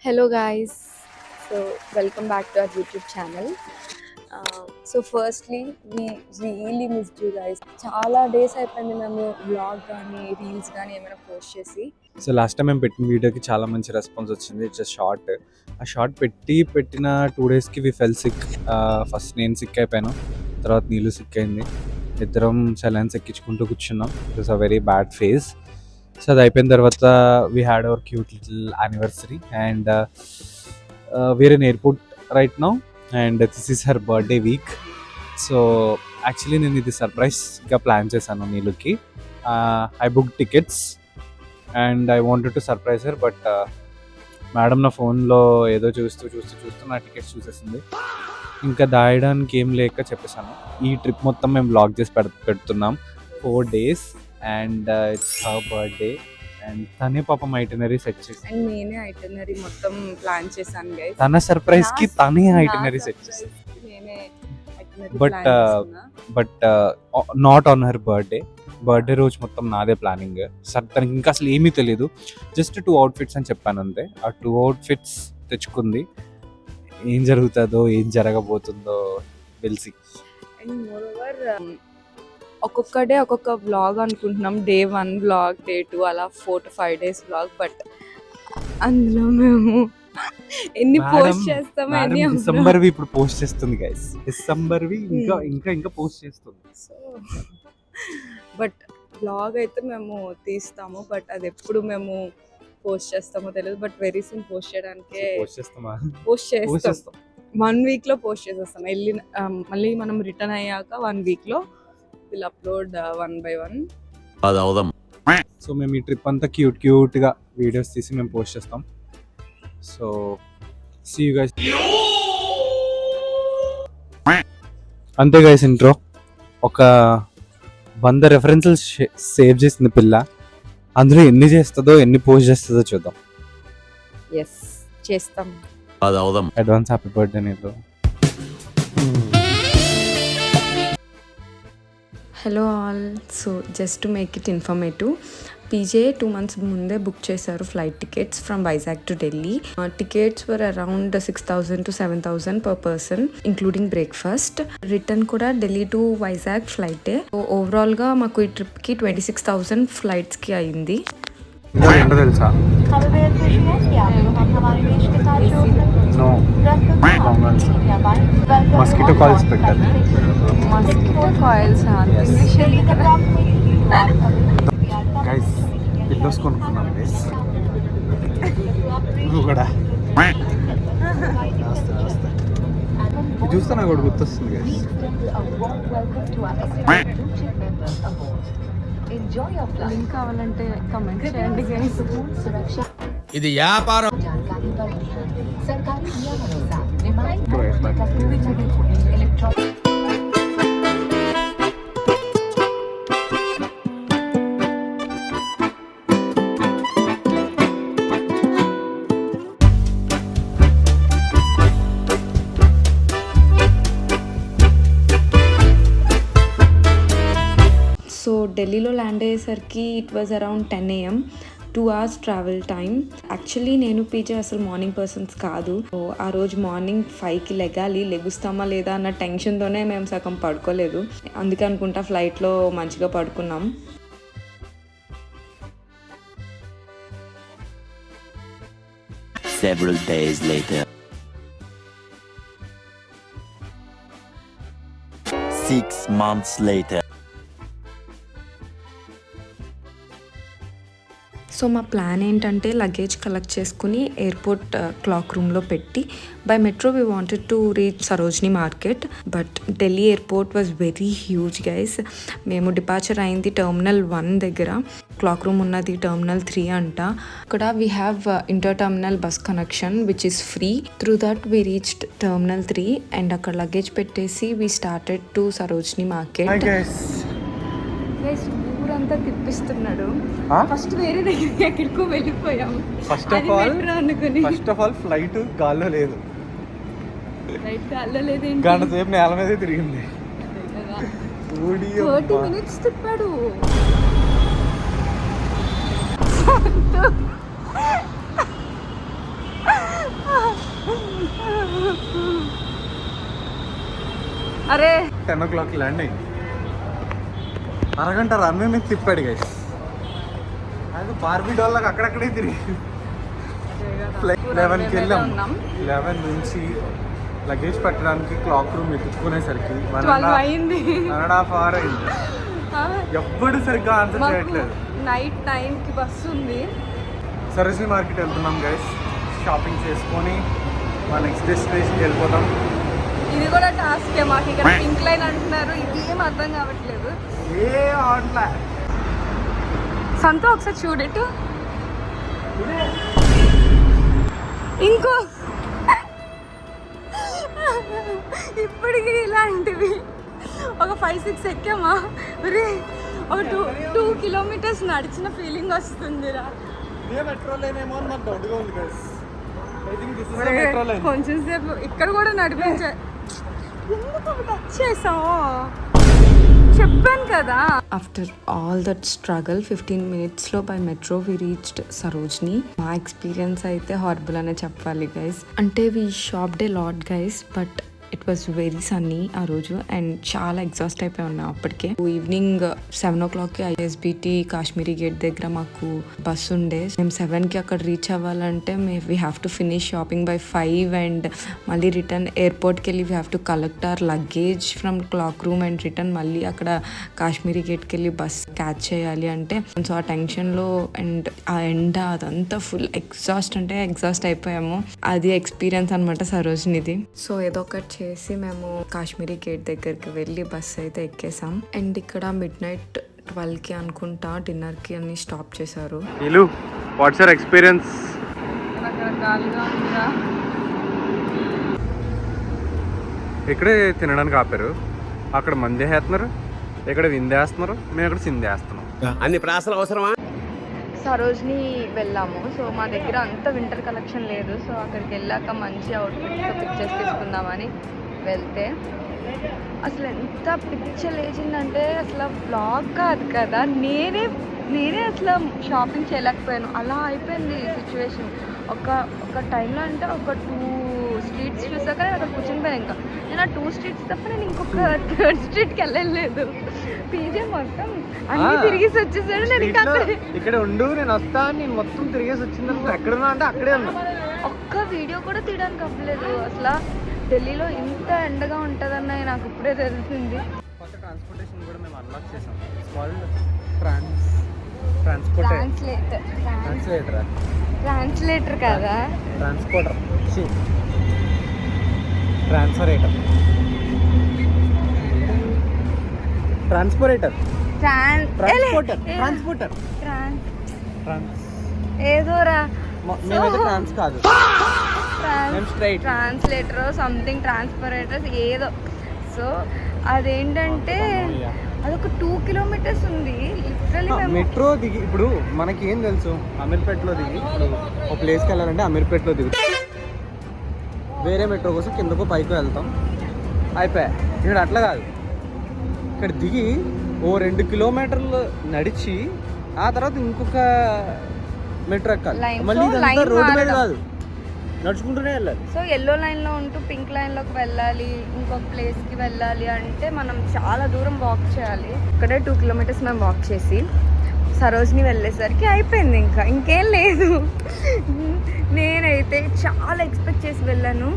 Hello guys, so welcome back to our YouTube channel. So firstly, we really missed you guys. చాలా days అయిపోయింది మేము vlog కానీ reels కానీ ఏమైనా post చేసి. సో లాస్ట్ టైం మేము పెట్టిన వీడియోకి చాలా మంచి రెస్పాన్స్ వచ్చింది. It's short. ఆ షార్ట్ పెట్టిన 2 daysకి వి ఫెల్ సిక్. ఫస్ట్ నేను సిక్ అయిపోయాను, తర్వాత నీళ్ళు సిక్ అయింది. ఇద్దరం సెలైన్స్ ఎక్కించుకుంటూ కూర్చున్నాం. It was a very bad phase. So అది అయిపోయిన తర్వాత we had our cute little anniversary and we're in airport right now and this is her birthday week. So actually నేను ఇది సర్ప్రైజ్గా ప్లాన్ చేశాను నీళ్ళకి. I book tickets and I wanted to surprise her, but madam నా ఫోన్లో ఏదో చూస్తూ నా టికెట్స్ చూసేసింది. ఇంకా దాయడానికి ఏం లేక చెప్పేశాను. ఈ ట్రిప్ మొత్తం మేము బ్లాగ్ చేసి పెడుతున్నాం 4 days and it's her birthday and తనే పాపం ఐటినరీ సెట్ చేసి అండ్ నేనే ఐటనరీ మొత్తం ప్లాన్ చేశాను గైస్. తన సర్ప్రైజ్కి తనే ఐటినరీ సెట్ చేసి, నేనే but not on her birthday రోజు మొత్తం నాదే ప్లానింగ్. సార్ తనకి ఇంకా అసలు ఏమీ తెలియదు. జస్ట్ 2 outfits అని చెప్పాను అంతే. ఆ 2 outfits తెచ్చుకుంది. ఏం జరుగుతుందో ఏం జరగబోతుందో తెలిసి. అండ్ మోర్ ఓవర్ ఒక్కొక్క డే ఒక్కొక్క వ్లాగ్ అనుకుంటున్నాం. Day 1 వ్లాగ్, Day 2 అలా 4 to 5 days వ్లాగ్. బట్ అందులో మేము ఎన్ని పోస్ట్ చేస్తామో ఎన్ని డిసెంబర్వి ఇప్పుడు పోస్ట్ చేస్తుంది గైస్. డిసెంబర్వి ఇంకా పోస్ట్ చేస్తుంది. సో బట్ బ్లాగ్ అయితే మేము తీస్తాము, బట్ అది ఎప్పుడు మేము పోస్ట్ చేస్తామో తెలియదు. బట్ వెరీ సూన్ పోస్ట్ చేయడానికే పోస్ట్ చేస్తాం. 1 weekలో పోస్ట్ చేసేస్తాం. మళ్ళీ మనం రిటర్న్ అయ్యాక 1 weekలో విల్ అప్లోడ్ 1 by 1. సో మేము ఈ ట్రిప్ అంతా క్యూట్గా వీడియోస్ తీసి మేము పోస్ట్ చేస్తాం. So see you guys. అంతే గైస్, ఇంట్రో ఒక 100 రెఫరెన్సెస్ సేవ్ చేసింది పిల్ల. అందులో ఎన్ని చేస్తుందో ఎన్ని పోస్ట్ చేస్తుందో చూద్దాం. ఎస్ చేస్తాం. అడ్వాన్స్ హ్యాపీ బర్త్డే నీకు. Hello all. So just to make it informative, PJ 2 months ముందే బుక్ చేశారు flight tickets from Vizag to Delhi. Tickets were around 6,000 to 7,000 per person including breakfast. Return కూడా ఢిల్లీ టు వైజాగ్ ఫ్లైటే. ఓవరాల్గా మాకు ఈ ట్రిప్కి 26,000 ఫ్లైట్స్కి అయింది. తెలుసా మస్కిటో కాయిల్స్ పెట్టారు. మస్కిటో కాయిల్స్ గైస్ పిల్లోస్ కొనుక్కున్నాం గైస్. నువ్వు కూడా చూస్తే నాకు కూడా గుర్తొస్తుంది గైస్. లింక్ కావాలంటే కమెంట్ చేయండి గైస్. ఇది వ్యాపారం. సో ఢిల్లీలో ల్యాండ్ అయ్యేసరికి it was around 10 AM, 2 hours travel time. Actually నేను పీజే అసలు మార్నింగ్ పర్సన్స్ కాదు. సో ఆ రోజు మార్నింగ్ 5కి లెగుస్తామా లేదా అన్న టెన్షన్తోనే మేము సగం పడుకోలేదు. అందుకే అనుకుంటా ఫ్లైట్లో మంచిగా పడుకున్నాం. Several days later. 6 months later. So మా ప్లాన్ ఏంటంటే లగేజ్ కలెక్ట్ చేసుకుని ఎయిర్పోర్ట్ క్లాక్ రూమ్లో పెట్టి by metro we wanted to reach Sarojini market. But Delhi airport was very huge guys. మేము డిపార్చర్ అయింది Terminal 1 దగ్గర, క్లాక్ రూమ్ ఉన్నది Terminal 3 అంట. ఇక్కడ we have inter terminal bus connection which is free. Through that we reached Terminal 3 and అక్కడ luggage పెట్టేసి we started to Sarojini market. ఊరంతా తిప్పిస్తున్నాడు. First వేరే దగ్గర ఎక్కడికో వెళ్ళిపోయాము. ఫస్ట్ ఆఫ్ ఆల్ ఫ్లైట్ గాల్లో లేదు. గంట సేపు నేల మీదే తిరిగింది. 30 minutes తిప్పాడు. అరే 10 o'clock ల్యాండ్ అయింది. అరగంట రన్వే మీద తిప్పాడు గైస్. అది బార్బీ డాల్లాగా అక్కడక్కడే తిరిగి 11కి వెళ్ళాం. 11 నుంచి లగేజ్ పెట్టడానికి క్లాక్ రూమ్ ఎత్తుకునేసరికి 1.5 అయింది. ఎప్పుడు సరిగ్గా ఆన్సర్ చేయట్లేదు. నైట్ 9కి బస్సు ఉంది. సరోజినీ మార్కెట్ వెళ్తున్నాం గైస్. షాపింగ్ చేసుకొని మా నెక్స్ట్ డెస్టినేషన్కి వెళ్ళిపోతాం. ఇది కూడా టాస్కే మాకు. ఇక్కడ పింక్ లైన్ అంటున్నారు, ఇది ఏం అర్థం కావట్లేదు. సంతో ఒకసారి చూడేటు ఇంకో ఇప్పటికి ఇలాంటివి ఒక 5-6 ఎక్కామా రే, ఒక 2 kilometers నడిచిన ఫీలింగ్ వస్తుందిరా. కొంచెం సేపు ఇక్కడ కూడా నడిపించా. ఎందుకు టచ్ చేసావు చెప్పాను కదా. ఆఫ్టర్ ఆల్ దట్ స్ట్రగల్ 15 minutesలో by metro we reached Sarojini. మా ఎక్స్పీరియన్స్ అయితే హారబుల్ అనే చెప్పాలి గైస్. అంటే we shopped a lot guys, but it was very sunny ఆ రోజు అండ్ చాలా ఎగ్జాస్ట్ అయిపోయి ఉన్నాం అప్పటికే. ఈవినింగ్ 7 o'clockకి ఐఎస్బిటి కాశ్మీరీ గేట్ దగ్గర మాకు బస్ ఉండే. మేము 7కి అక్కడ రీచ్ అవ్వాలంటే we have to finish shopping by 5 and మళ్ళీ రిటర్న్ ఎయిర్పోర్ట్కి వెళ్ళి we have to collect our luggage from cloakroom and return మళ్ళీ అక్కడ కాశ్మీరీ గేట్కి వెళ్ళి బస్ క్యాచ్ చేయాలి అంటే. సో ఆ టెన్షన్లో అండ్ ఆ ఎండ అదంతా ఫుల్ ఎగ్జాస్ట్ అంటే ఎగ్జాస్ట్ అయిపోయాము. అది ఎక్స్పీరియన్స్ అనమాట సరోజ్నిది. సో ఏదో ఒకటి చేసి మేము కాశ్మీరీ గేట్ దగ్గరికి వెళ్ళి బస్ అయితే ఎక్కేసాం. అండ్ ఇక్కడ midnight 12కి అనుకుంటా డిన్నర్కి అన్ని స్టాప్ చేశారు. What's your experience? రకరకాలుగా ఉందా. ఇక్కడే తినడానికి ఆపారు, అక్కడ మంది వేస్తున్నారు, ఇక్కడ విందేస్తున్నారు, మేము ఇక్కడ సిందేస్తున్నాం. అన్ని ప్రాసలు అవసరమా? సరోజ్ని వెళ్ళాము. సో మా దగ్గర అంత వింటర్ కలెక్షన్ లేదు. సో అక్కడికి వెళ్ళాక మంచి అవుట్ఫిట్స్తో పిక్చర్స్ తీసుకుందామని వెళ్తే అసలు ఎంత పిక్చర్ లేచిందంటే అసలు బ్లాగ్ కాదు కదా, నేనే అసలు షాపింగ్ చేయలేకపోయాను. అలా అయిపోయింది సిచ్యువేషన్. ఒక టైంలో అంటే ఒక 2 streets చూసాక నేను అక్కడ కూర్చొనిపోయాను. ఇంకా నేను ఆ 2 streets తప్ప నేను ఇంకొక 3rd streetకి వెళ్ళలేదు. పీజే మొత్తం అన్ని తిరిగేసి వచ్చేసాడు. నేను ఇంకా ఇక్కడ ఉండు, నేను వస్తా, నేను మొత్తం తిరిగేసి వచ్చిందని ఎక్కడున్నా అంటే అక్కడే ఉన్నా. ఒక్క వీడియో కూడా తీయడానికి అవ్వలేదు. అసలు ఢిల్లీలో ఇంత ఎండగా ఉంటుందన్న నాకు ఇప్పుడే తెలిసింది. కొత్త ట్రాన్స్పోర్టేషన్ కూడా మేము అన్లాక్ చేసాం. ట్రాన్స్లేటర్ కదా, ట్రాన్స్పోర్టర్ ఏదోరా ట్రాన్స్లేటర్ సంథింగ్ ట్రాన్స్పరేటర్స్ ఏదో. సో అదేంటంటే అదొక 2 kilometers ఉంది. మెట్రో దిగి ఇప్పుడు మనకి ఏం తెలుసు, అమీర్పేటలో దిగి ఇప్పుడు ఒక ప్లేస్కి వెళ్ళాలంటే అమీర్పేటలో దిగు, వేరే మెట్రో కోసం కిందకు పైకి వెళ్తాం, అయిపోయా. ఇక్కడ అట్లా కాదు, ఇక్కడ దిగి ఓ 2 kilometers నడిచి ఆ తర్వాత ఇంకొక మెట్రో ఎక్కాలి. మళ్ళీ రోడ్డు మీద కాదు, నడుచుకుంటూనే వెళ్ళాలి. సో ఎల్లో లైన్లో ఉంటూ పింక్ లైన్లోకి వెళ్ళాలి, ఇంకొక ప్లేస్కి వెళ్ళాలి అంటే మనం చాలా దూరం వాక్ చేయాలి. ఇక్కడే 2 kilometers మేము వాక్ చేసి సరోజ్ని వెళ్ళేసరికి అయిపోయింది. ఇంకేం లేదు. నేనైతే చాలా ఎక్స్పెక్ట్ చేసి వెళ్ళాను.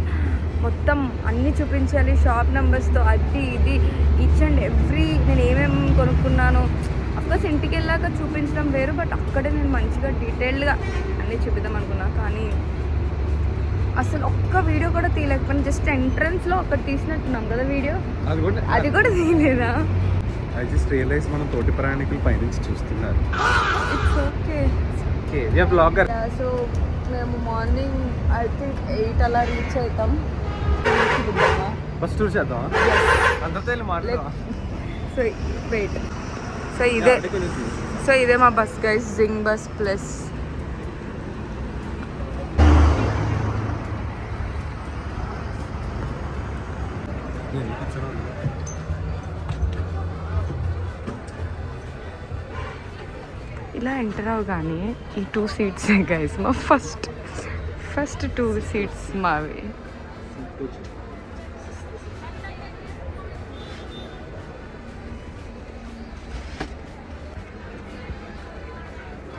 మొత్తం అన్నీ చూపించాలి షాప్ నెంబర్స్తో, అది ఇది ఈచ్ అండ్ ఎవ్రీ నేను ఏమేమి కొనుక్కున్నాను. అఫ్కోర్స్ ఇంటికి వెళ్ళాక చూపించడం వేరు, బట్ అక్కడే నేను మంచిగా డీటెయిల్డ్గా అన్నీ చూపిద్దాం అనుకున్నా. కానీ అసలు ఒక్క వీడియో కూడా తీయలేకపోయినా. జస్ట్ ఎంట్రన్స్లో ఒకటి తీసినట్టున్నాం కదా వీడియో, అది కూడా తీయలేదా? ఐ జస్ట్ రియలైజ్ మనం తోటి ప్రయాణికులు పైనుంచి చూస్తున్నారు. It's okay. సో మేము మార్నింగ్ ఐ థింక్ 8 అలా రీచ్ అవుతాం. బస్ టూర్ చేద్దాం అందరితో మాట్లాడదాం. సో వెయిట్, సో ఇదే మా బస్ గైస్, జింగ్ బస్ ప్లస్. ఇలా ఎంటర్ అవగానే ఈ 2 seats గైస్ మా ఫస్ట్ 2 seats మావి.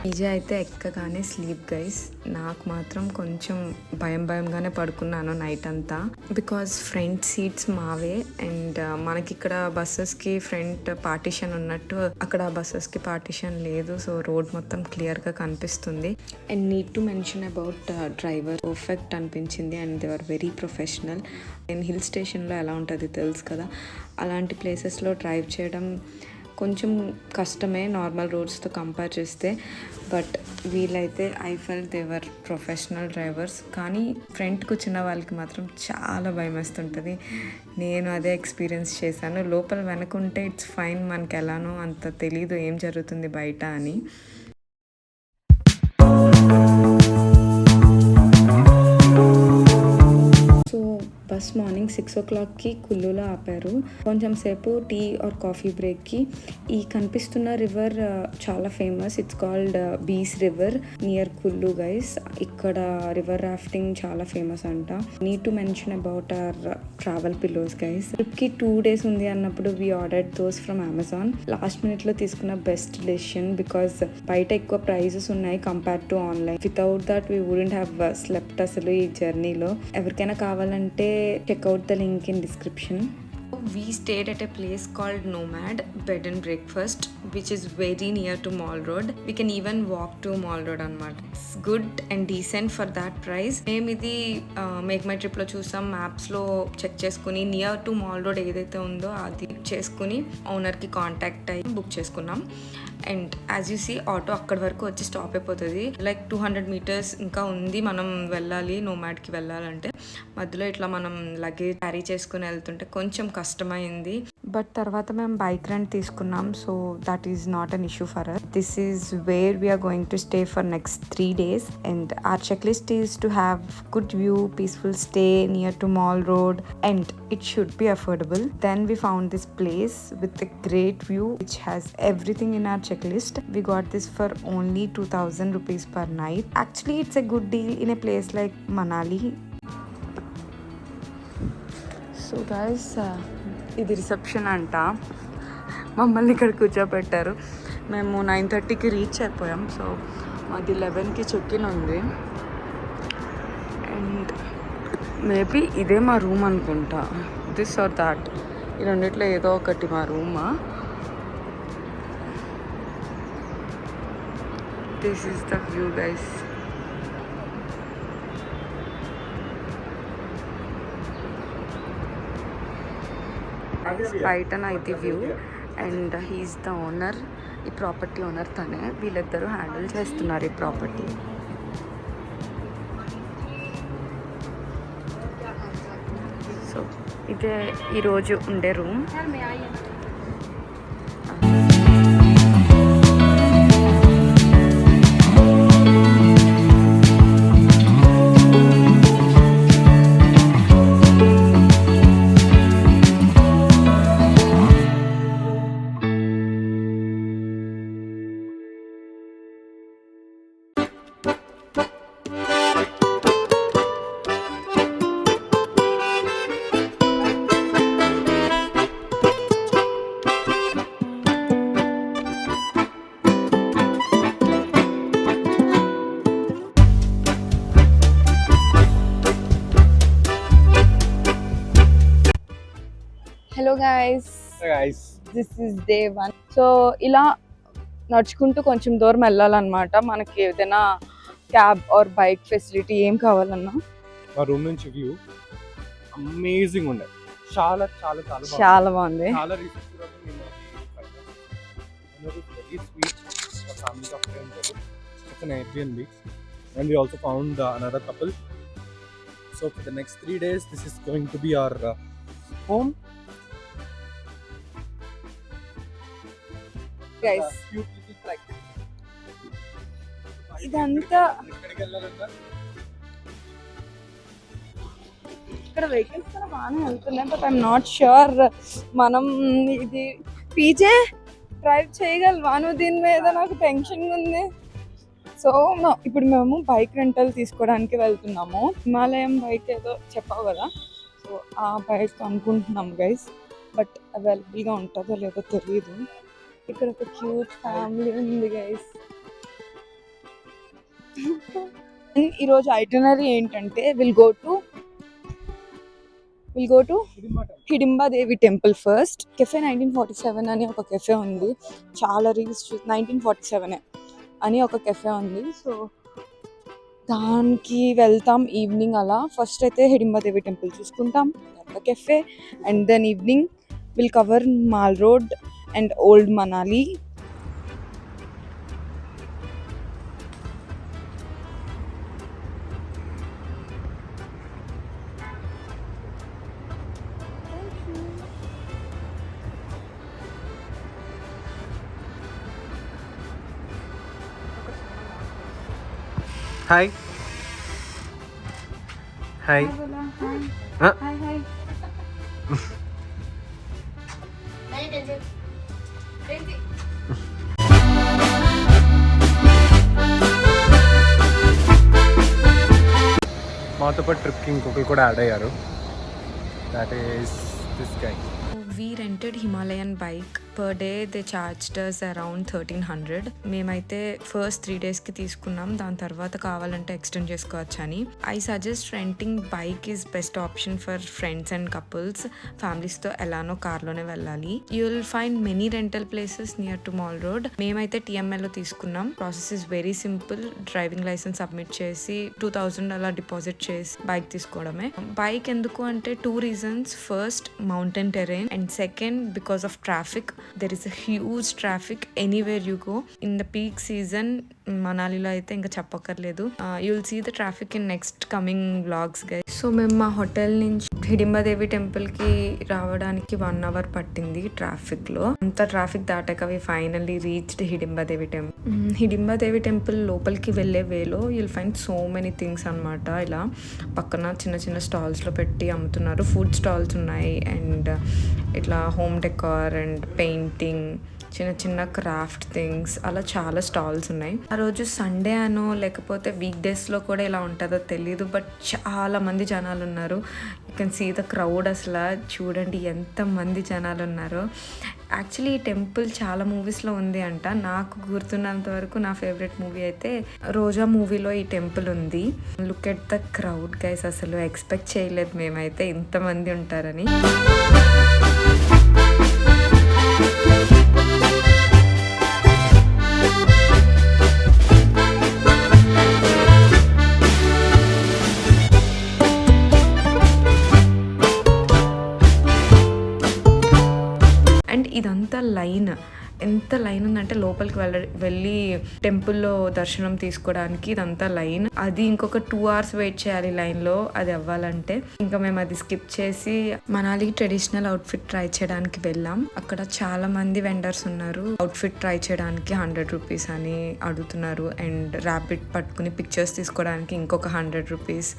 నిజ అయితే ఎక్కగానే స్లీప్ గైస్. నాకు మాత్రం కొంచెం భయంగానే పడుకున్నాను నైట్ అంతా, బికాజ్ ఫ్రంట్ సీట్స్ మావే అండ్ మనకి ఇక్కడ బస్సెస్కి ఫ్రంట్ పార్టిషన్ ఉన్నట్టు అక్కడ బస్సెస్కి పార్టిషన్ లేదు. సో రోడ్ మొత్తం క్లియర్గా కనిపిస్తుంది. And need to mention about driver, perfect అనిపించింది and they are very professional. And hill స్టేషన్లో ఎలా ఉంటుంది తెలుసు కదా, అలాంటి ప్లేసెస్లో డ్రైవ్ చేయడం కొంచెం కష్టమే నార్మల్ రోడ్స్తో కంపేర్ చేస్తే. బట్ వీళ్ళైతే I felt they're professional drivers. కానీ ఫ్రంట్ కూర్చున్న వాళ్ళకి మాత్రం చాలా భయం వేస్తుంటుంది. నేను అదే ఎక్స్పీరియన్స్ చేశాను. లోపల వెనకుంటే ఇట్స్ ఫైన్, మనకి ఎలానో అంత తెలీదు ఏం జరుగుతుంది బయట అని. బస్ మార్నింగ్ 6 o'clockకి కుల్లులో ఆపారు. కొంచెం సేపు టీ ఆర్ కాఫీ బ్రేక్కి ఈ కనిపిస్తున్న రివర్ చాలా ఫేమస్. ఇట్స్ కాల్డ్ బీస్ రివర్ నియర్ కుల్లు గైస్. ఇక్కడ రివర్ రాఫ్టింగ్ చాలా ఫేమస్ అంట. Need to mention about our travel pillows guys. ట్రిప్కి 2 days ఉంది అన్నప్పుడు we ordered those from Amazon. Last మినిట్లో తీసుకున్న బెస్ట్ డెసిషన్, బికాస్ బయట ఎక్కువ ప్రైజెస్ ఉన్నాయి compare to online. Without that we wouldn't have slept అసలు ఈ జర్నీలో. ఎవరికైనా కావాలంటే check out the link in description. We stayed at a place called Nomad Bed and Breakfast, which is very near to Mall Road. We can even walk to Mall Road anamata. It's good and decent for that price. మేము ఇది make మై ట్రిప్లో చూసాం. మ్యాప్స్లో check చేసుకుని near to mall road ఏదైతే ఉందో అది చేసుకుని ఓనర్కి కాంటాక్ట్ అయ్యి బుక్ చేసుకున్నాం. And as you see auto అక్కడి వరకు వచ్చి స్టాప్ అయిపోతుంది. లైక్ 200 meters ఇంకా ఉంది మనం వెళ్ళాలి. నోమాడ్కి వెళ్ళాలంటే మధ్యలో ఇట్లా మనం లగేజ్ క్యారీ చేసుకుని వెళ్తుంటే కొంచెం కష్టమైంది. బట్ తర్వాత మేము బైక్ రెంట్ తీసుకున్నాం. So that is not an issue for us. This is where we're going to stay for next 3 days. And our checklist is to have good view, peaceful stay near to Mall Road, and it should be affordable. Then we found this place with a great view which has everything in our checklist. We got this for only 2,000 rupees per night. Actually it's a good deal in a place like Manali. So guys ఇది reception అంట. మమ్మల్ని ఇక్కడ కూర్చోబెట్టారు. మేము 9:30కి reach అయిపోయాం. So మాది 11కి check-in ఉంది. And maybe ఇదే మా రూమ్ అనుకుంటా. దిస్ ఆర్ దాట్, ఈ రెండిట్లో ఏదో ఒకటి మా రూమా. This is the view guys. బయటన ఇది view. And he is the owner, ఈ ప్రాపర్టీ ఓనర్ తనే. వీళ్ళిద్దరూ హ్యాండిల్ చేస్తున్నారు ఈ ప్రాపర్టీ. సో ఇదే ఈరోజు ఉండే room. Hello guys, this is day 1. So ఇలా నడుచుకుంటూ కొంచెం దూరం వెళ్ళాలన్నమాట. మనకి ఏదైనా క్యాబ్ ఆర్ బైక్ ఫెసిలిటీ ఏం కావాలన్నా. మా రూమ్ నుంచి వ్యూ అమేజింగ్ ఉండే. చాలా చాలా చాలా చాలా బాగుంది. చాలా రీసెంట్గా very sweet family of friends. It's an Airbnb and we also found another couple. So for the next 3 days this is going to be our home. Guys ఇదంతా ఇక్కడ వెహికల్స్ కూడా బాగానే వెళ్తున్నాయి. బట్ ఐఎమ్ నాట్ ష్యూర్ మనం ఇది PJ drive చేయగలవా నువ్వు? దీని మీద నాకు టెన్షన్ ఉంది. సో ఇప్పుడు మేము బైక్ రెంటల్ తీసుకోవడానికి వెళ్తున్నాము. హిమాలయం బైక్ ఏదో చెప్పావు కదా, సో ఆ బైక్ అనుకుంటున్నాం గైస్. బట్ అవైలబుల్గా ఉంటుందో లేదో తెలియదు. ఇక్కడ ఒక క్యూట్ ఫ్యామిలీ ఉంది గైస్. ఈరోజు ఐటనరీ ఏంటంటే will go to Hidimba Devi temple first. Cafe 1947 అని ఒక కెఫే ఉంది. చాలా రీల్స్ 1947 అని ఒక కెఫే ఉంది. సో దానికి వెళ్తాం ఈవినింగ్ అలా. ఫస్ట్ అయితే హిడింబా దేవి టెంపుల్ చూసుకుంటాం, తర్వాత cafe, and then evening will cover mall road and old Manali. Hi hi. మాతో పాటు ట్రిప్కి ఇంకొకరు కూడా యాడ్ అయ్యారు. That is this guy. We rented Himalayan bike. Per day they charged us around 1300. మేమైతే ఫస్ట్ 3 daysకి తీసుకున్నాం, దాని తర్వాత కావాలంటే ఎక్స్టెండ్ చేసుకోవచ్చు అని. I suggest renting bike is best option for friends and couples. ఫ్యామిలీస్తో ఎలానో కార్లోనే వెళ్ళాలి. You will find many rental places near to mall road. మేమైతే TMLలో తీసుకున్నాం. Process is very simple. Driving licence submit చేసి 2000 అలా డిపాజిట్ చేసి బైక్ తీసుకోవడమే. బైక్ ఎందుకు అంటే 2 reasons. First, mountain terrain, and second, because of traffic. There is a huge traffic anywhere you go. In the peak season, మనాలిలో అయితే ఇంకా చెప్పక్కర్లేదు. You will see the traffic in next coming vlogs guys. So మేము మా hotel నుంచి హిడింబాదేవి టెంపుల్కి రావడానికి 1 hour పట్టింది ట్రాఫిక్లో. అంత ట్రాఫిక్ దాటాక వి finally reached Hidimba Devi temple. Hidimba Devi temple లోపలికి వెళ్ళే వేలో you'll find so many things అనమాట. ఇలా పక్కన చిన్న చిన్న స్టాల్స్లో పెట్టి అమ్ముతున్నారు. ఫుడ్ స్టాల్స్ ఉన్నాయి, అండ్ ఇట్లా హోమ్ డెకార్ అండ్ పెయింటింగ్, చిన్న చిన్న క్రాఫ్ట్ థింగ్స్, అలా చాలా స్టాల్స్ ఉన్నాయి. ఆ రోజు సండే అనో లేకపోతే వీక్ డేస్లో కూడా ఇలా ఉంటుందో తెలీదు, బట్ చాలా మంది జనాలు ఉన్నారు. You can see the crowd. అసలు చూడండి ఎంతమంది జనాలు ఉన్నారో. యాక్చువల్లీ ఈ టెంపుల్ చాలా మూవీస్లో ఉంది అంట. నాకు గుర్తున్నంత వరకు నా ఫేవరెట్ మూవీ అయితే రోజా మూవీలో ఈ టెంపుల్ ఉంది. Look at the crowd guys. అసలు ఎక్స్పెక్ట్ చేయలేదు మేమైతే ఇంతమంది ఉంటారని. అండ్ ఇదంతా లైన్. ఎంత లైన్ ఉందంటే లోపలికి వెళ్ళి టెంపుల్లో దర్శనం తీసుకోవడానికి ఇదంతా లైన్. అది ఇంకొక 2 hours వెయిట్ చేయాలి లైన్లో అది అవ్వాలంటే. ఇంకా మేము అది స్కిప్ చేసి మనాలి ట్రెడిషనల్ అవుట్ఫిట్ ట్రై చేయడానికి వెళ్ళాం. అక్కడ చాలా మంది వెండర్స్ ఉన్నారు. అవుట్ఫిట్ ట్రై చేయడానికి 100 rupees అని అడుగుతున్నారు, అండ్ ర్యాపిడ్ పట్టుకుని పిక్చర్స్ తీసుకోవడానికి ఇంకొక 100 rupees.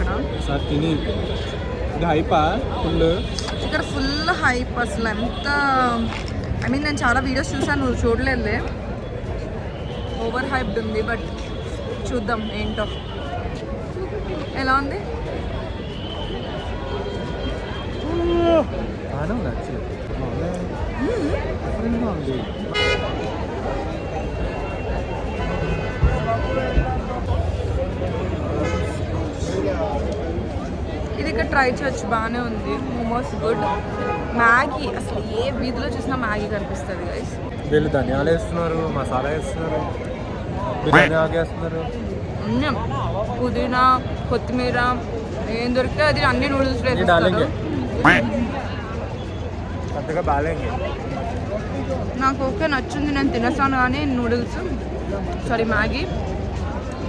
ఇక్కడ. సార్ తిని ఇది హైపా ఫుల్. ఇక్కడ ఫుల్ హైప్ అసలు. ఎంత ఐ మీన్ నేను చాలా వీడియోస్ చూసాను, నువ్వు చూడలేదులే. ఓవర్ హైప్డ్ ఉంది, బట్ చూద్దాం ఏంటో. ఎలా ఉంది? బాగానే ఉంది యాక్చువల్లీ. డిఫరెంట్గా ఉంది. ఇది ఇక్కడ ట్రై చేయొచ్చు, బాగానే ఉంది. మోమోస్ గుడ్. మ్యాగీ అసలు ఏ వీధిలో చూసినా మ్యాగీ కనిపిస్తుంది గైస్. వీళ్ళు ధనియాలు వేస్తున్నారు, మసాలా వేస్తున్నారు, బిర్యానీ ఆగేస్తున్నారు. పుదీనా, కొత్తిమీర ఏం దొరికితే అది అన్ని నూడిల్స్ డాలింగే అంతగా బాగాలేంగే. నాకు ఓకే నచ్చింది, నేను తినేస్తాను. కానీ నూడిల్స్ సారీ మ్యాగీ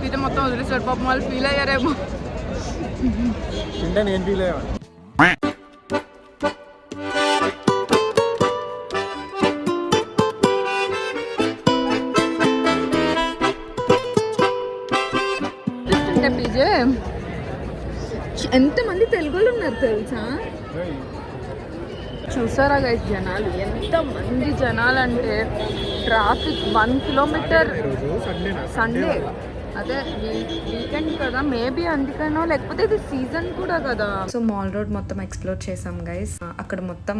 ఇది మొత్తం వదిలేసాడు. పాపం వాళ్ళు ఫీల్ అయ్యారేమో. తింటే నేను ఫీల్ అయ్యాను. పీజే ఎంతమంది తెలుగులో ఉన్నారు తెలుసా? చూసారా గైస్ జనాలు, ఎంతమంది జనాలు అంటే. Traffic 1 kilometre. సండే అదే వీకెండ్ కదా, మేబీ అందుకనో లేకపోతే ఇది సీజన్ కూడా కదా. సో మాల్ రోడ్ మొత్తం ఎక్స్ప్లోర్ చేసాం గైస్. అక్కడ మొత్తం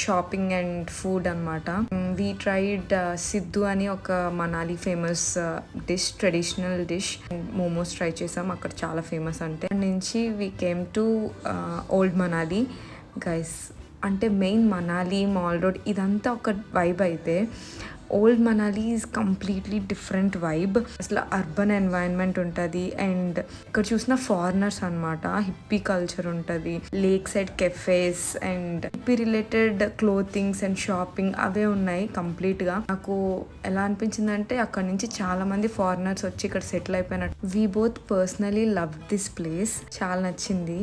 షాపింగ్ అండ్ ఫుడ్ అన్నమాట. వీ ట్రైడ్ సిద్ధు అని ఒక Manali famous dish, traditional dish. Momos try చేసాం, అక్కడ చాలా ఫేమస్. అంటే నుంచి we came to old Manali guys. అంటే మెయిన్ మనాలి, మాల్ రోడ్ ఇదంతా ఒక వైబ్ అయితే old Manali is completely different vibe. అసలు అర్బన్ ఎన్వైరన్మెంట్ ఉంటుంది. అండ్ ఇక్కడ చూసిన ఫారినర్స్ అనమాట. హిప్పీ కల్చర్ ఉంటుంది, lake side cafes and hippie related clothings and shopping అవే ఉన్నాయి కంప్లీట్గా. నాకు ఎలా అనిపించింది అంటే అక్కడ నుంచి చాలా మంది ఫారినర్స్ వచ్చి ఇక్కడ సెటిల్ అయిపోయినట్టు. We both personally love this place, చాలా నచ్చింది.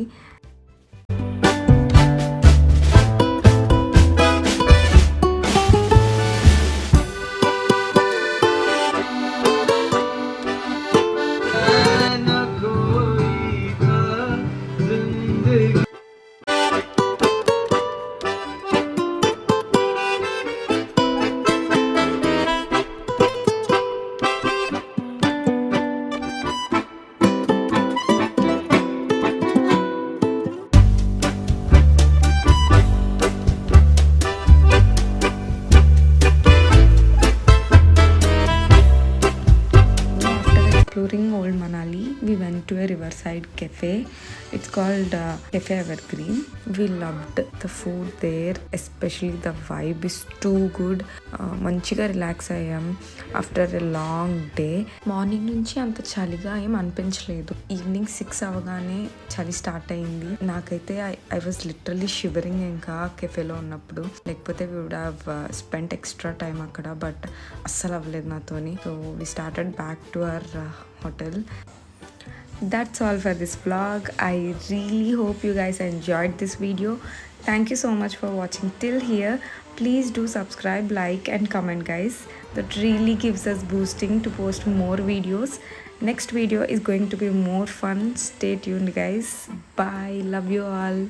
Exploring Old Manali, we went to a riverside cafe. It's called Cafe Evergreen. We loved the food there, especially the vibe is too good. మంచిగా relax అయ్యాం after a long day. Morning నుంచి అంత చలిగా ఏం అనిపించలేదు. Evening 6 అవగానే చలి start అయింది. నాకైతే ఐ వాజ్ లిటరలీ షివరింగ్ ఇంకా కెఫేలో ఉన్నప్పుడు. లేకపోతే we would have spent extra time అక్కడ, బట్ అస్సలు అవ్వలేదు నాతోని. So we started back to our hotel. That's all for this vlog. I really hope you guys enjoyed this video. Thank you so much for watching till here. Please do subscribe, like and comment guys. That really gives us boosting to post more videos. Next video is going to be more fun. Stay tuned guys. Bye. Love you all.